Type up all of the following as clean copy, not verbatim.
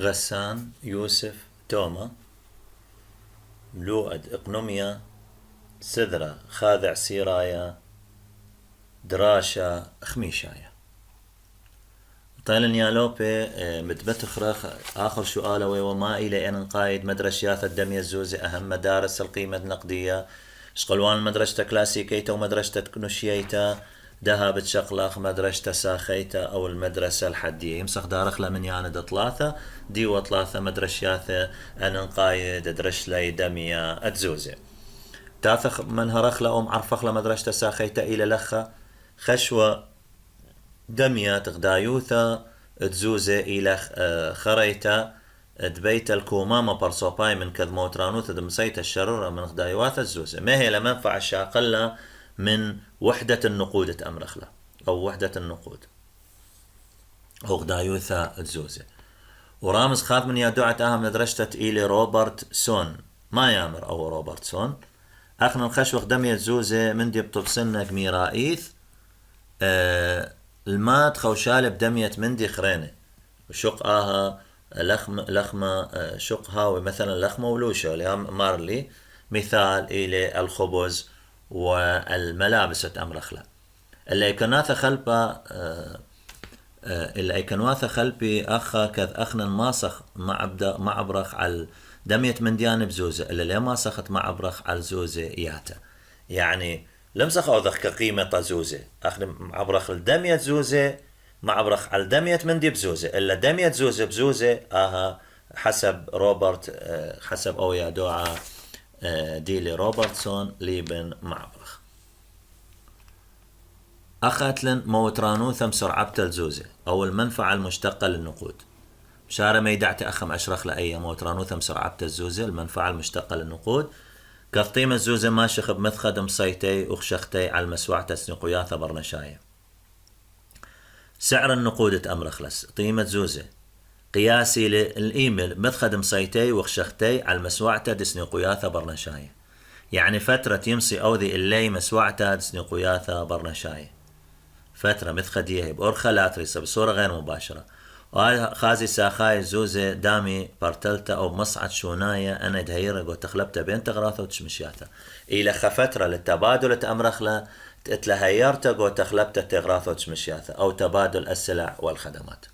غسان يوسف توما ملوءد إقنوميا سذرة خاذع سيرايا دراشة خميشايا طيلن يالوبي متبتخرخ آخر سؤال وما إلى أن نقايد مدرسيات الدمية الزوزي أهم مدارس القيمة النقدية شقلوان مدرسة كلاسيكيتا ومدرسة كنوشيتا دهب تشقلخ مدرسة ساخيتا أو المدرسة الحدية يمسخ دارخ لمن ياند ثلاثة دي وثلاثة مدرسيات أن نقايد درش لي دمية الزوزي تاثخ من هرخ لأم عرفخ لمدرسة ساخيتا إلى لخة خشوة دمية تغدايوثا تزوزة إلى خريتا دبيت الكوماما برصوباي من كذموترانوثا دمسيت الشرورة من غدايوات الزوزة ما هي لمنفع الشاقلة من وحدة النقود تأمرخلة أو وحدة النقود أو غدايوثا الزوزة ورامز خاذ من يدعت أهم مدرسة إلي روبرت سون ما يامر أو روبرت سون أخنا الخشوخ دمية الزوزة من دي بطبسنك ميرائيث المات خوشالة بدمية مندي خرينة وشقها لخمة شقها ومثلا لخمة ولوشة لهم مارلي مثال إلى الخبز والملابس تأمرخلة اللي كنواثة خلبي أخا كذ أخنا ماسخ مع برخ على دمية من ديان بزوزة اللي لا ماسخت مع برخ على زوزة إياتا يعني لمسخ أوضخ كقيمة زوزة أخنا مع برخ الدمية زوزة مع برخ على دمية من دي بزوزة إلا دمية زوزة بزوزة حسب روبرت حسب أو يا دعاء ديلي روبرتسون ليبن معبرخ أخاتلن موترانو ثم سرعة الزوزة أو المنفعة المشتقة للنقود مشارة ما يدعت أخم أشرخ لأي موترانو ثم سرعة الزوزة المنفعة المشتقة للنقود كقيمة الزوزة ما شخب مثخد مصيتي وخشختي على المسوعة تسنقياثة برنشاية سعر النقود تأمرخ لس قيمة زوزة قياسي للإيميل مدخد مصيتي وخشختي على المسوعة دسني قياثة برنشاية يعني فترة يمسي أوذي اللي مسوعة دسني قياثة برنشاية فترة مدخد يهب أرخى لاتريسة بصورة غير مباشرة خازي ساخاي زوزة دامي بارتلتا أو مصعد شوناية أنا دهيرق وتخلبتا بين تغراثة وتشمشياتا إلى خفترة للتبادل تأمرخلا تتلهيرتا وتخلبتا تغراثة وتشمشياتا أو تبادل السلع والخدمات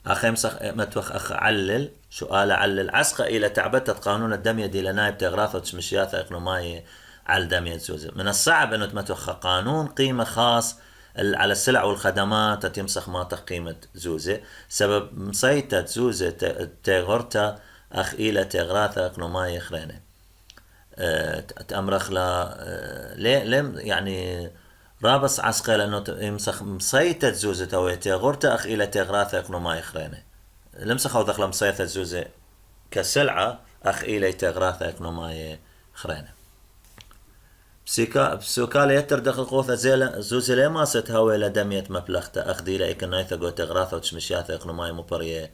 أخيمسخ متوخ أخ علل سؤال علل عسقة إلى تعبتت قانون الدمية دي لنايب تغراثة وتشمشياتا إقنوماي على الدمية زوزة من الصعب أنه تمتوخ قانون قيمة خاص على السلع والخدمات تمسخ ما قيمة زوزة سبب مصيتة زوزة تغرتا أخ إلى تغراثة إقنوماي خرينة تأمرخ لم يعني رابس عسقي لأنه يمسخ مصيتة زوزة أو تغرتا أخ إلى تغراثة إقنوماي خرينة لمسخ أو دخل مصيتة زوزة كسلعة أخ إلى تغراثة إقنوماي خرينة بسوكالة يتر دخل قوثة زوزة ليه ما ستهوي لدمية مبلغتا أخدي لأيك نايثة قو تغراثة وتشمشياثة إقنوماي مبرية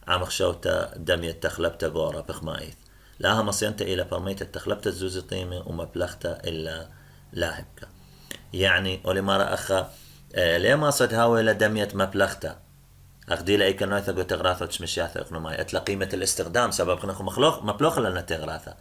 عمخ شوتا دمية تخلبتا قورا بخمايث لاها مصينتا إلى برميتا تخلبتا الزوزة قيمة ومبلغتا إلا لاهبكا يعني أولي مرة أخا ليه ما ستهوي لدمية مبلغتا أخدي لأيك نايثة قو تغراثة وتشمشياثة إقنوماي أتلا قيمة الاستخدام سبب خنخو مبلوخ لنا تغراثة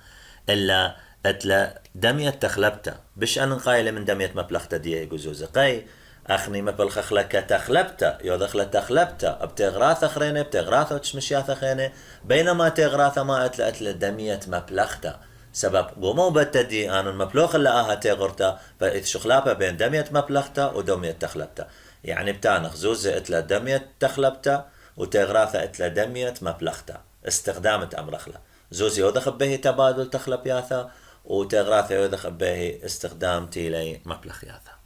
إلا أتلا دمية تخلبتا بش أن قايلة من دمية مبلغتا دي جوزوزة قاي أخني مبلغ لك تخلبتا يودخل تخلبتا بتغراثة خرينة بتغراثة وتشمشياثة خرينة بينما تغراثة ما أتلا دمية مبلغتا سبب قومو بتدي أن المبلغ اللي تغرتا فإذ شخلابة بين دمية مبلغتا ودمية تخلبتا يعني بتانخ زوزة أتلا دمية تخلبتا وتغراثة أتلا دمية مبلغتا استخدامة أمرخلا زوزي يودخل به تبادل تخلب ياثا وتغراثة يودخل به استخدام تيلي مبلغ ياثا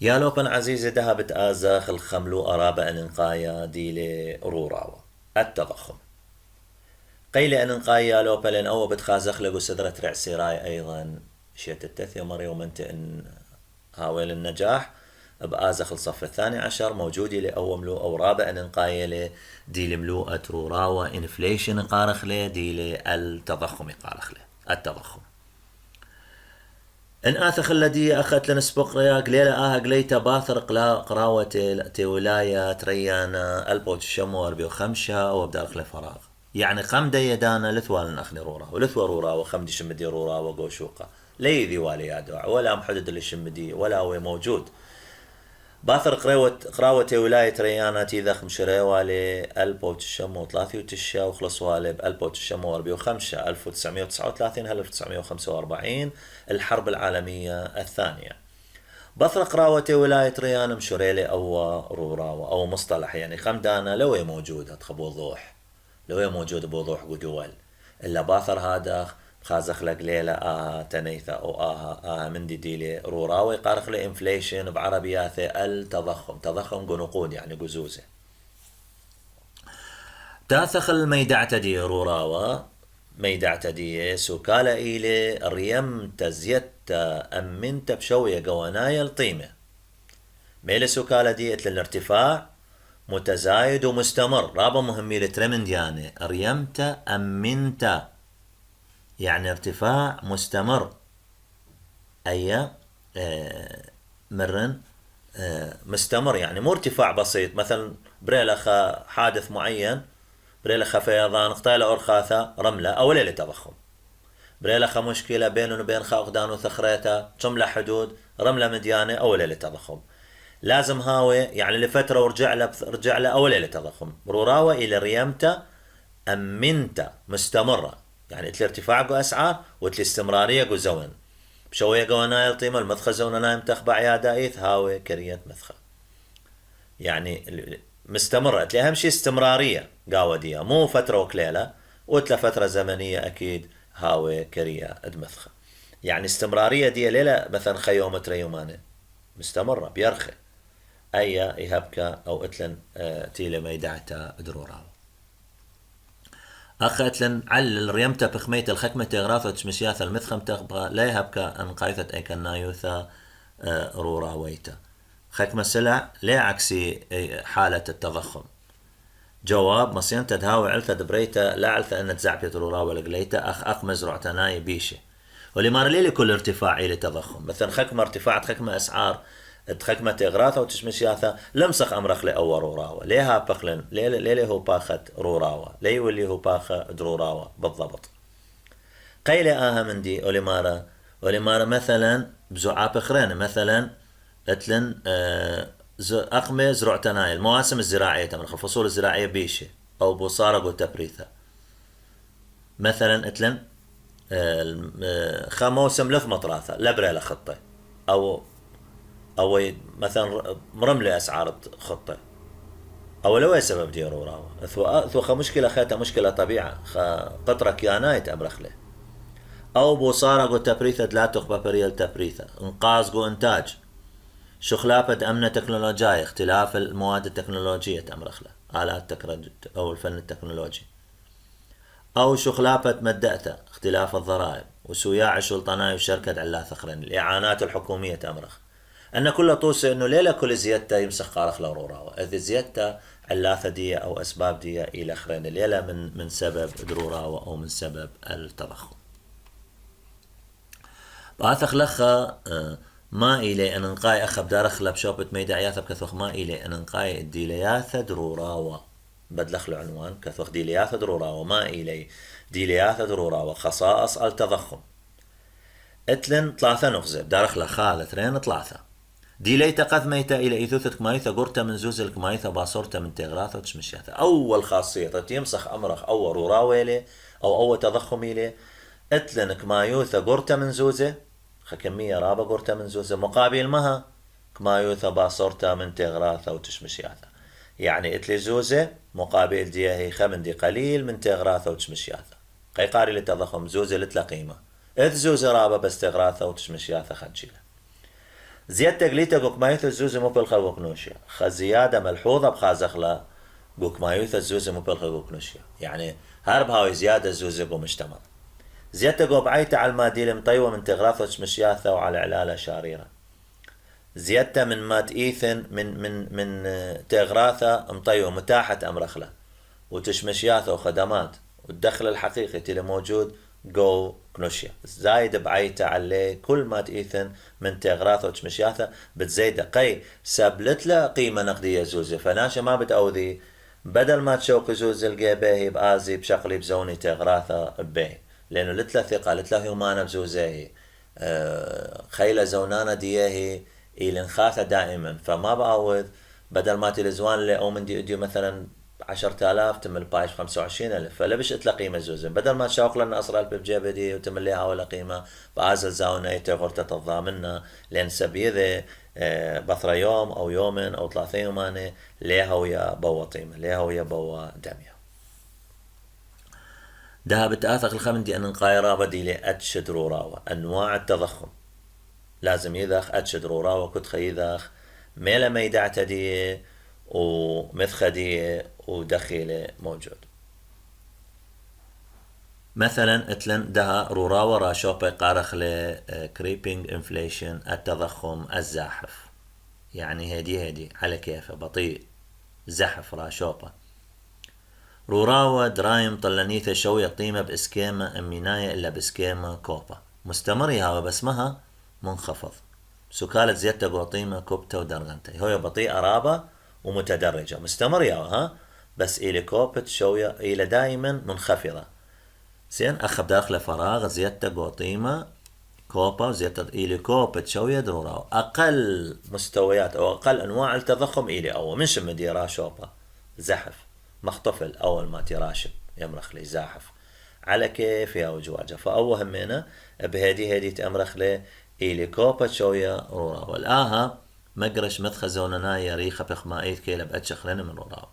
يا لوبن عزيزي ذهبت آزاخ الخملو أرابة أننقايا ديلي روراوة التضخم قيل أننقايا لوبا لأن أو بتخازخ لقو سدرة رعسي راي أيضا شيت التثية مري ومنت إن هاويل النجاح بآزخ الصف الثاني عشر موجودي لأو ملو أو رابع ننقايله دي ملوءة روراوة إنفليشن قارخ له دي التضخم قارخ له التضخم إن آثخ الذي أخذت لنسبق ريا قليلة قليتا باثر قراوة ولاية ريانا البوت الشمور بيو خمشة وابدأ أخلي فراغ يعني خم دي دانا لثوال أخني رورا ولثوى رورا وخم دي شمدي رورا وقوشوقة لي ذي والي يادوع ولا محدد اللي شمدي ولا هو موجود باثر قراوة ولاية ريانا تيذخ مشري والي البوت الشمو 33 وخلص والي بألبوت الشمو 45 1939 1945 الحرب العالمية الثانية. بثر قراوة ولاية ريانا مشريلي أو روراوة أو مصطلح يعني خمدانا لو هي موجودة بوضوح لو هي موجودة بوضوح قدول إلا باثر هذا خازخ لك ليلة تنيثة أو من ديلي روراوي قارخ لي انفليشن بعربياته التضخم تضخم قنقود يعني قزوزة تاثخ الميدعة دي روراوة ميدعة دي سوكالة إلي ريم تزيت أمنت بشوية قوانايا القيمة ميل سوكالة دي الارتفاع متزايد ومستمر رابا مهمي لترمند يعني ريمت أمنت يعني ارتفاع مستمر أي مرن مستمر يعني مو ارتفاع بسيط مثلا بريلخ حادث معين بريلخ فيضان قتال أرخاثة رملة أو ليلة تضخم بريلخ مشكلة بين وبين خاقدان وثخريته جملة حدود رملة مديانة أو ليلة تضخم لازم هاوي يعني لفترة ورجع له أو ليلة تضخم روراوة إلى ريمته أمنت مستمرة يعني اتل ارتفاع قو أسعار واتل استمرارية قو زون بشوية قو نايل طيمة المدخل زون نايم تخبع يا دايث هاوي كرية مدخل يعني مستمرة اتل أهم شيء استمرارية قاوة دي مو فترة وكليلة واتل فترة زمنية أكيد هاوي كرية ادمثخة يعني استمرارية دي ليلة مثلا خيومة ريومانة مستمرة بيرخي أي يهبك أو اتلن تيلي ميدعتا دروراو أخذتلن علل ريمتا بخميت الخكمة تغراثة مشياثة المثخم تغبى لا يهبك أن قايثة أيكنا يوثا روراويتا خكمة سلع لا عكسي حالة التضخم جواب مصين تدهاوي علثة دبريتا لا علثة أن تزعبيت روراوي لقليتا أخ مزرعتناي بيشي ولما رليلي كل ارتفاع إلي تضخم مثلا خكمة ارتفاعات خكمة أسعار خكمة إغراثة وتشمشياثة لمسخ أمرخ لأو روراوة ليها بخلن ليه هو باخت روراوة ليه واللي هو باخ دروراوة بالضبط قيلة من دي ولمارا مثلا بزعاب أخرين مثلا اتلن أقمة زرعتناي المواسم الزراعية تمرخ الفصول الزراعية بيشة أو بوصارة وتبريثة مثلا اتلن خموسم لث مطراثة لبريلة خطة أو مثلا مرملة أسعار خطة أو لو سبب ديرو راوة ثو مشكلة خيتا مشكلة طبيعة قطرة كيانايت أمرخ له أو بوصارة قو تبريثة لا تخبى بريال تبريثة انقاذ قو إنتاج شخلافة أمنة تكنولوجيا اختلاف المواد التكنولوجية تأمرخ له آلات أو الفن التكنولوجي أو شخلافة مدأته اختلاف الضرائب وسياع السلطناء وشركة علا ثخرين الإعانات الحكومية تأمرخ أن كل طوسة إنه ليلة كل زيادة يمسخ قارخ لروراوة إذا زيادة علاثة دي أو أسباب دي إلى آخرين الليلة من سبب دروراوة أو من سبب التضخم بآثخ لخا ما إلي أن نقاي أخب دارخ لبشوبة ميدا عياثة بكثوخ ما إلي أن نقاي ديلياثة دروراوة بدلخ له عنوان كثوخ ديلياثة دروراوة ما إلي ديلياثة دروراوة خصائص التضخم اتلن ثلاثة نغزة دارخ لخالة ثرين ثلاثة ديليتا قذ ميتا إلى إيثوثة كمايثة قرتا من زوز الكمايثة باصورتا من تغراثة وتشمشياثة أول خاصية يمسخ أمرخ أو روراويلي أو تضخمي لي اتلن كمايوثة قرتا من زوزة كمية رابا قرتا من زوزة مقابل مها كمايوثة باصورتا من تغراثة وتشمشياثة يعني اتلي زوزة مقابل دي هي خمن دي قليل من تغراثة وتشمشياثة قيقاري للتضخم زوزة لتلقيمة إذ زوزة رابا بس تغراثة وتشمشياثة خنشيلة زيادة قليتا قوكمايوث الزوزة مبلغة قوكنوشيا زيادة ملحوظة بخازخلا قوكمايوث الزوزة مبلغة قوكنوشيا يعني هرب هاوي زيادة الزوزة قومجتمع زيادة قوبعيتا على الماديل مطيوة من تغراثة وتشمشياثة وعلى علالة شاريرة زيادة من مات إيثن من تغراثة مطيوة متاحة أمرخلة وتشمشياثة وخدمات والدخل الحقيقي اللي موجود جو كنوشيا زايد بعيتا عليه كل ما تإيثن من تغراثوش مشياثة بتزيد قي سابلت له قيمة نقدية زوزة فناشا ما بتأوذي بدل ما تشوق زوز الجيبه بآزي بشقلي بزوني تغراثة به لأنه لتلا ثقة لتلا يومانا بزوزيه خيلة زونانا ديهي إلين خاثة دائما فما بأوذ بدل ما تلزوان اللي أو من ديو مثلا 10,000 تمل بايش 25,000 فلا بش تلاقي قيمة زوزن بدل ما تشاوق لنا أسرع الف بجيبه دي وتمليها ولا قيمة بازل زاونا يتغرت تضامننا لأن سبيذة بثرة يوم أو يومين أو 3 يومان ليها ويا بوا طيمة ليها ويا بوا دمية ده بتآثق الخمن دي أن نقايرا بدي لأتشد روراوة أنواع التضخم لازم يذاخ أتشد روراوة كنت خيذاخ ميلا ميدعت دي ومثخدية ودخيلة موجود مثلا اتلن ده روراوة راشوبة قارخ ل creeping inflation التضخم الزاحف يعني هدي على كيفه بطيء زحف راشوبة روراوة درايم طلنيثة شوية قيمة بإسكيمة أميناية إلا بإسكيمة كوبا مستمري هوا بسمها منخفض سكالة زيادة قوطيمة كوبتا ودرغنتي هو بطيئة رابة ومتدرجة مستمرة ها بس إلى كوبت شوية إلى دائما منخفضة زين أخذ داخل فراغ زيادة قوطيمة كوبا وزيادة إلى كوبت شوية درورة أقل مستويات أو أقل أنواع التضخم إلى أول من شم ديرا شوبا زحف مختفل أول ما تراشب يمرخ لي زاحف على كيف يا وجواجه فأول همينا بهدي تأمرخ لي إلي كوبا شوية رورا والآها مقرش مدخزوننا يريخة بخمائيت كيلا بأتشخلين من رورا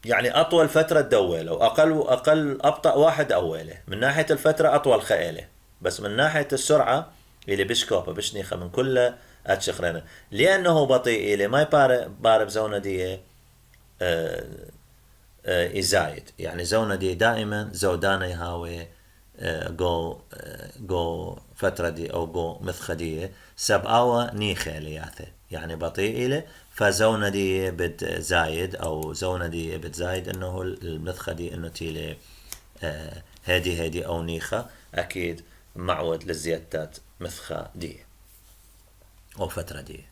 يعني أطول فترة دولة وأقل أبطأ واحد أوله من ناحية الفترة أطول خيلة بس من ناحية السرعة إلي بش كوبا بش نيخة من كل أتشخلين لأنه بطيء إلي ما يبارب زونة دي إزايد يعني زونة دي دائما زودانة يهاوي جو فترة دي أو جو مثخدية سبعة نيخة لياثة يعني بطيء إلي فزونة دي بتزايد أو زونة دي بتزايد إنه المثخدي إنه تيلي هادي أو نيخة أكيد معود للزيادات مثخة دي أو فترة دي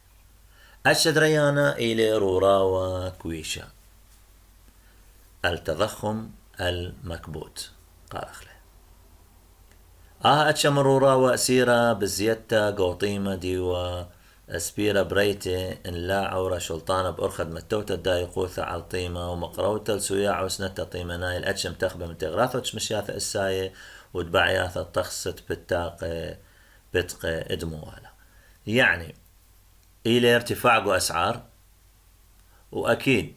الشدريانة إلي رورا وكويشة التضخم المكبوت قارخله أتشمرورا وأسيرة بزيادة قوطيمة ديوا أسبيرة بريتي إن لا عورة شلطانة بأرخد متوتة دايقوثة على الطيمة ومقروتة السوياع وسنتة طيمة نايل أتشم تخبى من تغراثة مشياثة الساية وتبعياثة تخصت بالتاقة بتقة إدموالا يعني إلى ارتفاع جو أسعار وأكيد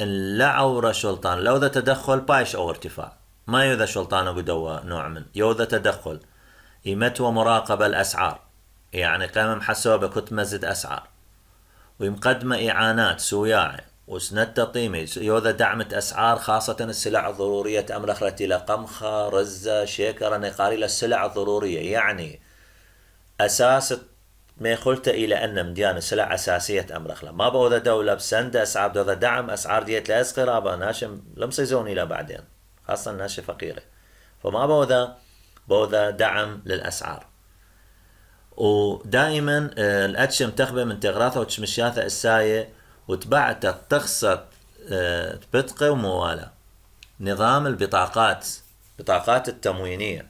إن لا عورة شلطان لو ذا تدخل بايش أو ارتفاع ما يوذا شلطانة قدوة نوع من يوذا تدخل إيمت ومراقبة الأسعار يعني قيمة محسوبة كنت مزد أسعار ومقدمة إعانات سوياعة وسنة قيمة يوذا دعمت أسعار خاصة السلع الضرورية تأمر أخرتي لقمخة رزة شيكرة نقاري للسلع الضرورية يعني أساس ما يخلت إلى أن مديان سلع أساسية أمر أخلا ما بوذا دولة بسند أسعار دوذا دعم أسعار ديت لا قرابة ناشم لم سيزوني لا بعدين خاصة الناس فقيرة فما بوذا دعم للأسعار ودائما الأتشم تخبى من تغراثة وتشمشياثة الساية وتبعت تخصت بطقة وموالة نظام بطاقات التموينية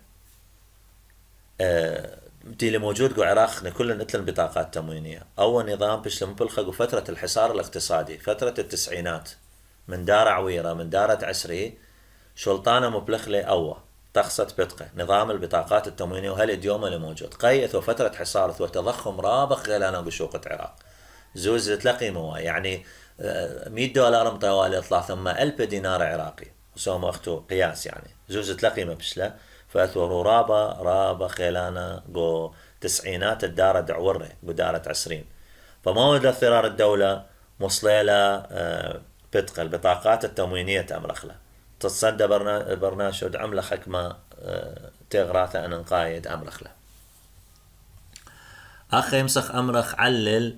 دي اللي موجود جو عراق كلنا نتلن بطاقات تموينية أول نظام بشلم بلخق فترة الحصار الاقتصادي فترة التسعينات من دار عويرة من دارة عسري شلطانة مبلخلة أول تخصت بطقة نظام البطاقات التموينية وهالإديوم اللي موجود قيث وفترة حصار وتضخم رابخ غيلانا بشوقة عراق زوز تلاقي موا يعني $100 مطوالي يطلع ثم 1000 دينار عراقي وسوما أختو قياس يعني زوز تلاقي مبشلة فأثورو رابا خيلانا جو تسعينات الدارة دعورة بدارة عسرين فما ودى اضطرار الدولة مصليلة بطقة البطاقات التموينية تأمرخلة تصدى برناشد عملة حكمة تغراثة أن نقايد أمرخلة أخي يمسخ أمرخ علل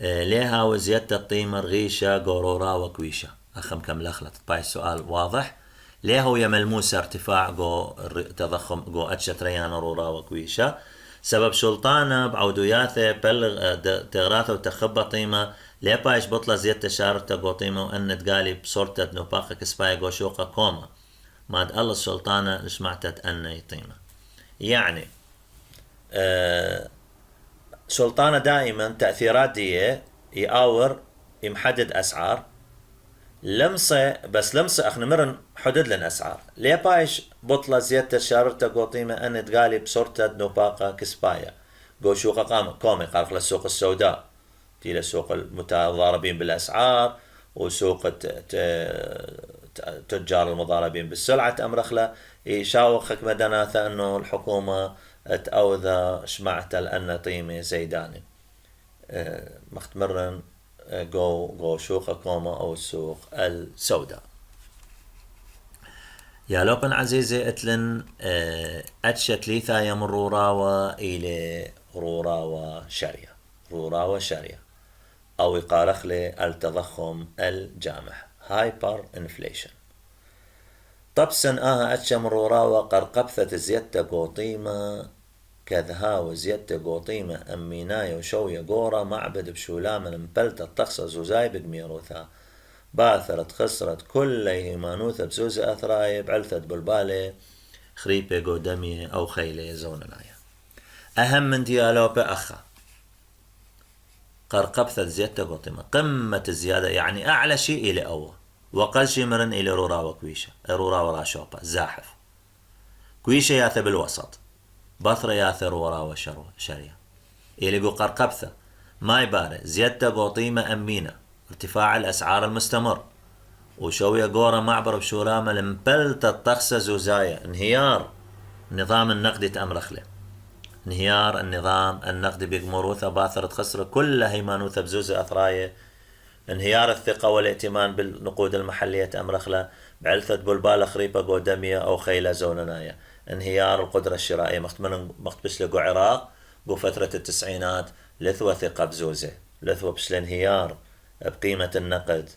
ليها وزيادة الطيمة رغيشة قورورا وكويشة أخم كم لخلط باي السؤال واضح ليه هو ملموسة ارتفاع جو تضخم جو أتشت ريانا رورا وكويشة سبب شلطانة بعودياته بلغ تغراثة وتخبى طيمة ليه بايش بطلة زيادة شارته جو طيمة وأن تقالي بصورتة نوباقة كسباية جو شوقة كوما ما تقل الشلطانة لشمعتت أن يطيمة يعني شلطانة دائما تأثيرات دي يقاور يمحدد أسعار لمسة بس لمسة اخنا مرن حدد لن اسعار ليه بايش بطلة زيادة شاررتا قوطيمة ان تقالي بصورتا نوباقة كسباية قو شوقة كومي قارق للسوق السوداء تي للسوق المتضاربين بالاسعار وسوق تجار المضاربين بالسلعة امرخلة يشاوخك مدناثة انه الحكومة تأوذى شمعتا لأن طيمة زيداني مختمرن جو سوق كوما أو السوق السوداء يا لوبن عزيزي اتلن أتشت ليثا يم روراوة إلى روراوة شرية روراوة شرية أو يقارخ لي التضخم الجامح هايبر انفليشن طبسن أتشم روراوة قرقبثة زيادة قوطيمة كذها وزيادة قوطيمة أميناية وشوية قورة معبد بشولامة مبلتة الطخصة زوزاي بقميروثا باثرت خسرت كل هيمانوثة بزوزة أثراي بعلثة بلبالة خريبة قودمية أو خيلة زونلاية أهم من ديالوبة أخا قرقبثة زيادة قوطيمة قمة الزيادة يعني أعلى شيء إلى أول وقل شيء مرن إلى روراوة كويشة روراوة راشوبة زاحف كويشة ياثة بالوسط بثرة ياثر وراء شرية إلي قو قرقبثة ما يباري زيادة قوطيمة أمينة ارتفاع الأسعار المستمر وشوية قورة معبر بشورامة لمبلتة الطخسة زوزاية انهيار النظام النقدي تأمرخله انهيار النظام النقدي بقمروثة باثرة خسرة كل هيمانوثة بزوزة أثراية انهيار الثقة والائتمان بالنقود المحلية تأمرخله بعلثة بلبالة خريبة قودمية أو خيلة زونناية انهيار القدرة الشرائية مختبش لقو عراق قو فترة التسعينات لثوة ثقة بزوزة لثوة بش الانهيار بقيمة النقد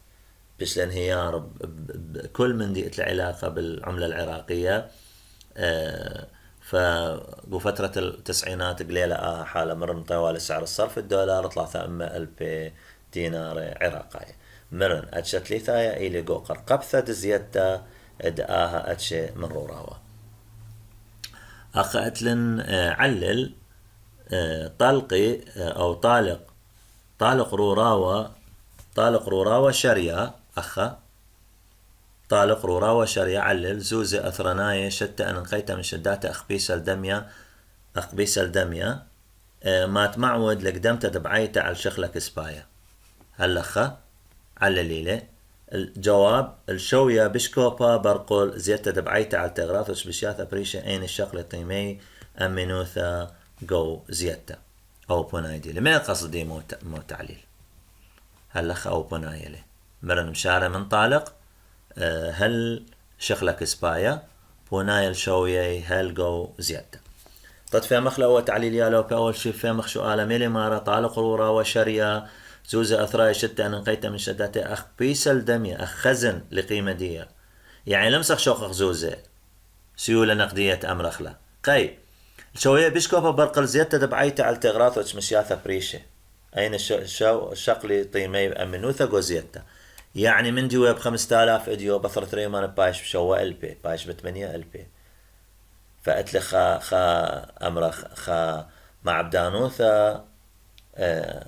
بش الانهيار بكل من دي العلاقة بالعملة العراقية فقو فترة التسعينات قليلة حالة مرن طوال سعر الصرف الدولار طلع ثم 1000 دينار عراقية مرن أتشت لي ثايا إلي قو قرقبثة زيادة دقاها أتشي من روراوة أخا أتلن علل طلقي أو طالق روراوة شريا أخا طالق روراوة شريا علل زوزة أثرناية شتى أن نقيت من شدات أخبيس الدمية ما تمعود لقدمت دبعيته على شخلك سبايا هلخا علليلة الجواب الشوية بشكوبا برقل زيادة دبعيته على التغراث وشبشياثة بريشة أين الشغلة طيمي أمينوثا جو زيادة أو بونايدي لما قصدي مو تعليل هلخ أو بونايلي مرن مشارة من طالق هل شغلك سبايا بونايل شوية هل جو زيادة طد في مخلة هو تعليل يالو بأول شي في مخ شو آلة ميلي مارا طالق رورا وشريا زوزة أثراء شتى أن نقيت من شداتي أخ بيسل دمية أخ خزن لقيمة دية يعني لمسخ شوق زوزة سيولة نقدية أمرخلة قي شوية بيشكوفة برقل زيادة دبعيته على التغراث وشمشياثة بريشة أين الشقلي طيمي أمنوثة جو زيادة يعني من جوا ب5000 إديو بثرة ريمان بايش بشوى ألبي بايش ب8 ألبي فأتلي خا أمرخ خا مع بدانوثة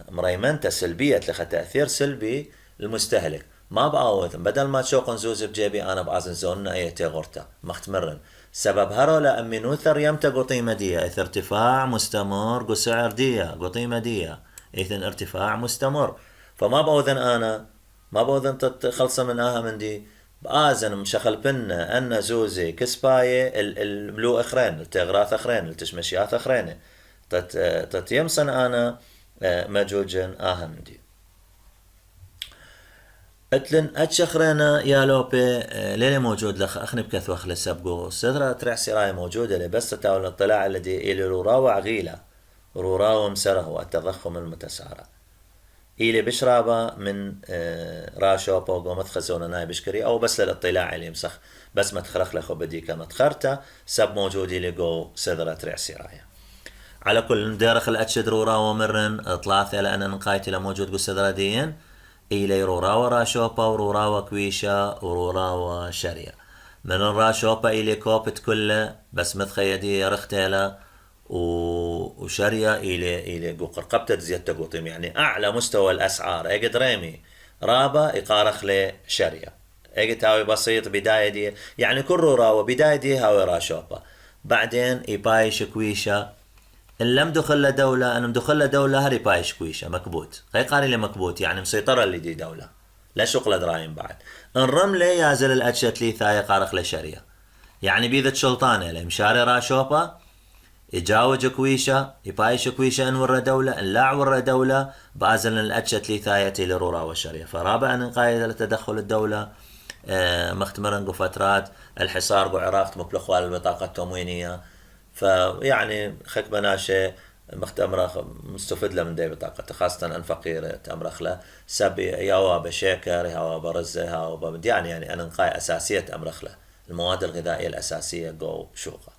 مريمنته سلبية لخ تأثير سلبي المستهلك ما بعوض بدل ما تشوق نزوز بجيبي أنا بعزن زوننا أي تغرتا مختمرن سبب هرولا أمينوثر يمتا قطيمة دية إث ارتفاع مستمر قو سعر دية قطيمة دية إذن ارتفاع مستمر فما بعوضن أنا ما بعوضن تخلص من من دي بآزن مشخل بنا أن زوزي كسباية الملو أخرين التغراث أخرين التشمشيات أخرين تتيمسن أنا مجوجن من دي اتلن اتشخرنا يا لوبي ليلي موجود لخ اخني بكث وخل السبقو صدرة ترع سراي موجودة لبس تاول الاطلاع الذي الى روراوة عغيلة روراوة مسره والتضخم المتسارع إلي بشرابة من راشوبا وقومت خزونا ناي بشكري أو بس للاطلاع اللي مسخ بس ما تخرخ لخو بدي كانت خرتا سب موجودي لقو سذرة رعسي رايا على كل دارخ الأتشد رورا ومرن طلعت لأن نقايتي لموجود قو سذرة ديين إلي رورا وراشوبا ورورا وكويشا ورورا وشريا من الراشوبا إلي كوبت كله بس متخيدي رختيلا وشريا إلى قرقبتة زيادة قطيم يعني أعلى مستوى الأسعار أجد ريمي رابا يقارخ لشريا أجد هاوي بسيط بداية دي يعني كل راوة بداية دي هاوي راشوبا بعدين يبايش كويشة إن لم دخل لدولة أنا مدخل لدولة هري بايش كويشة مكبوت غير قاري لي مكبوت يعني مسيطرة اللي دي دولة لا شغل درايم بعد الرملة يازل الأتشت لي ثاي قارخ لشريا يعني بيذت شلطانة لمشاري راشوبا يجاوج كويشة يبايش كويشة ان ورا دولة ان لا ورا دولة بازل الاتشت لي ثايتي لرورا والشرية فرابع ان قايدة لتدخل الدولة مختمرن قو فترات الحصار قو عراق مبلخوال البطاقة التموينية فيعني خك بناشي مختمرة مستفد له من دي بطاقة خاصة ان فقير تمرخ له سبي ياوا بشيكر ياوا برزة ياوا يعني انا نقاي اساسية تمرخ له المواد الغذائية الاساسية قو شوقة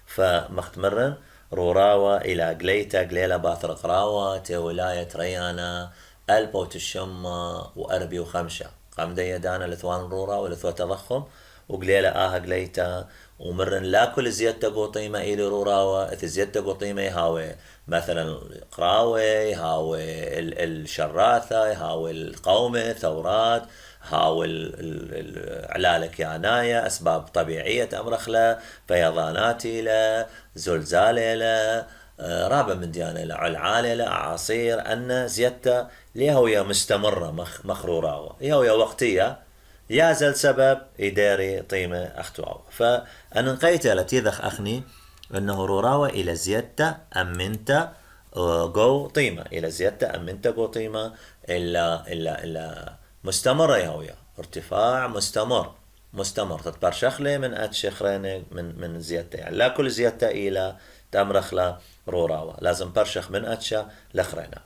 فمختمرن روراوة إلى قليتا قليلة باثر قراوة تي ولاية ريانا البوت الشمة وأربي وخمشة قام دانا لثوان رورا ولثوى تضخم وقليلة قليتا ومرن لا كل زيادة قوطيمة إلى روراوة إذا زيادة قوطيمة يهاوي مثلا قراوة يهاوي الشراثة يهاوي القومة ثورات هاول علالك يعناية أسباب طبيعية أمرخلة فيضانات له زلزال له رابع من ديانة له العالة له أعاصير أن زيادة ليهوية مستمرة مخرورة يهوية وقتية يازل سبب يداري طيمة أختواو فأنا نقيت لتيذخ أخني أنه روراوة إلى زيادة أمنت قو طيمة إلى زيادة أمنت قو طيمة إلا مستمرة يهوية ارتفاع مستمر تتبرشخ لي من أتشخرين من زيادة يعني لا كل زيادة إلى تمرخ لا روراوة لازم برشخ من أتشا لخرينا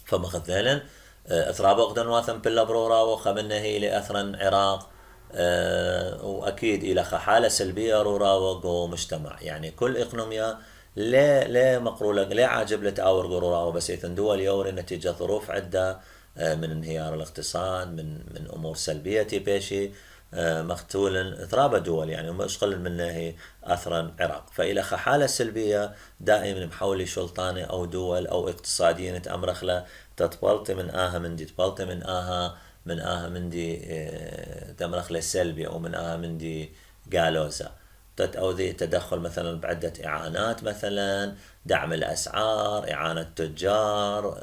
فمخذلن اثراب اقدن واثن بلا بروراوة خمنا هي لأثرا عراق وأكيد إلى حالة سلبية روراوة قو مجتمع يعني كل إقنوميا لا مقرولة لا عاجب لتأور روراوة بس إذن دول يوري نتيجة ظروف عدة من انهيار الاقتصاد من امور سلبيه تبيشي مقتول ثرابة دول يعني مش قل من هي اثرا عراق فالى حاله سلبيه دائما محولي شلطانه او دول او اقتصاديين تامرخله تتبلطي من مندي تبلطي من مندي تامرخله سلبي او من مندي قالوزا تتأوذي تدخل مثلا بعدة إعانات مثلا دعم الأسعار إعانة التجار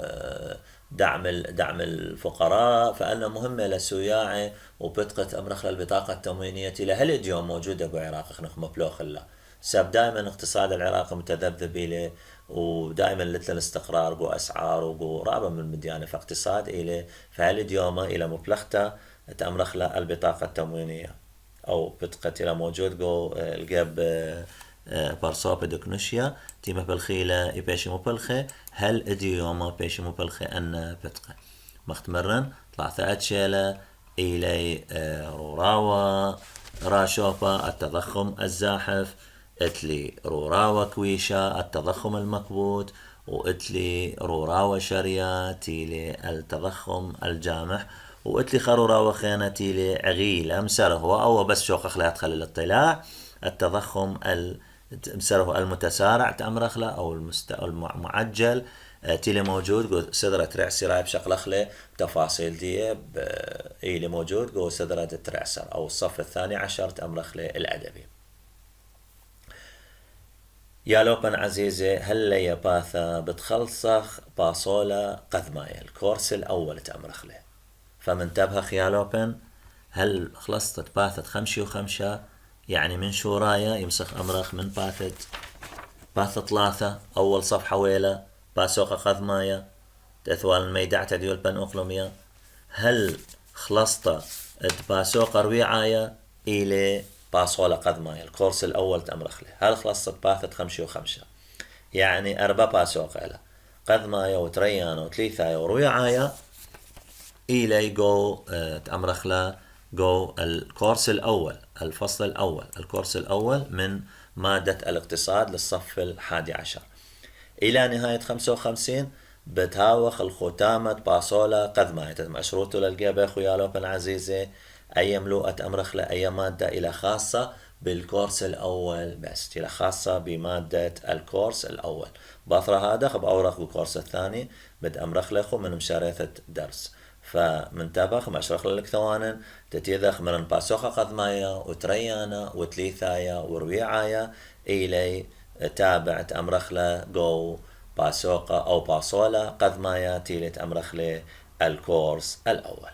دعم الفقراء فأنا مهمة للسياعة وبتقت أمرخ للبطاقة التموينية لهل اليوم موجودة بعراق خنخ مبلوخ الله سب دائما اقتصاد العراق متذبذب إليه ودائما لتلن استقرار قو أسعار وقو رابع من مديانة في اقتصاد إليه فهل اليوم إلى مبلغته تأمرخ له البطاقة التموينية أو بتقت إلى موجود قو الجاب برصوب دكنوشيا تيمه بالخيلة يبيشي مبلخة هل ادي يوما بيشي مبلخة أن بتقى مختمرن طلعت أتشيلة إلي روراوة راشوبا التضخم الزاحف اتلي روراوة كويشة التضخم المكبوت واتلي روراوة شريا تيلي التضخم الجامح واتلي خروراوة خيانة تيلي عغيل أمسره هو أو بس شوق أخلاق خلال الاطلاع التضخم مسره المتسارع تأمرخله أو المعجل تيلي موجود سدرة رعسي رايب شقلخله تفاصيل دي إيلي موجود جو سدرة ترعسر أو الصف الثاني عشر تأمرخله الأدبي يا لوبن عزيزي هلا يا باثا بتخلصخ باصولا قذمايا الكورس الأول تأمرخله فمن تبهخ يا لوبن هل خلصت باثت خمشي وخمشة يعني من شورايا يمسخ أمرخ من باث ثلاثة أول صفحة ويلة باسوقة قذمايا تأثوال الميدع تديول بن أقلمية هل خلصت باسوقة رويعايا إلي باصولة قذمايا الكورس الأول تأمرخ له هل خلصت باثت خمشي وخمشة يعني أربع باسوقة له قذمايا وتريانا وتليثايا ورويعايا إلي جو تأمرخلا جو الكورس الأول، الفصل الأول، الكورس الأول من مادة الاقتصاد للصف 11. إلى نهاية 55 بتهاوخ الختامة باصولا قذمايا مشروط للجابة خويا لوبن عزيزة أي ملوءة أمرخلا أي مادة إلى خاصة بالكورس الأول بس، إلى خاصة بمادة الكورس الأول. باثرة هذا خب أورخ بالكورس الثاني بد أمرخلخو من مشاريثة درس. فمن تابخ مشرخ لك ثوانن تتيذخ من باسوخة قذمايا وتريانا وتليثايا ورويعايا إلي تابعت أمرخلة جو باسوقة أو باسولا قذمايا تيلت أمرخلة الكورس الأول.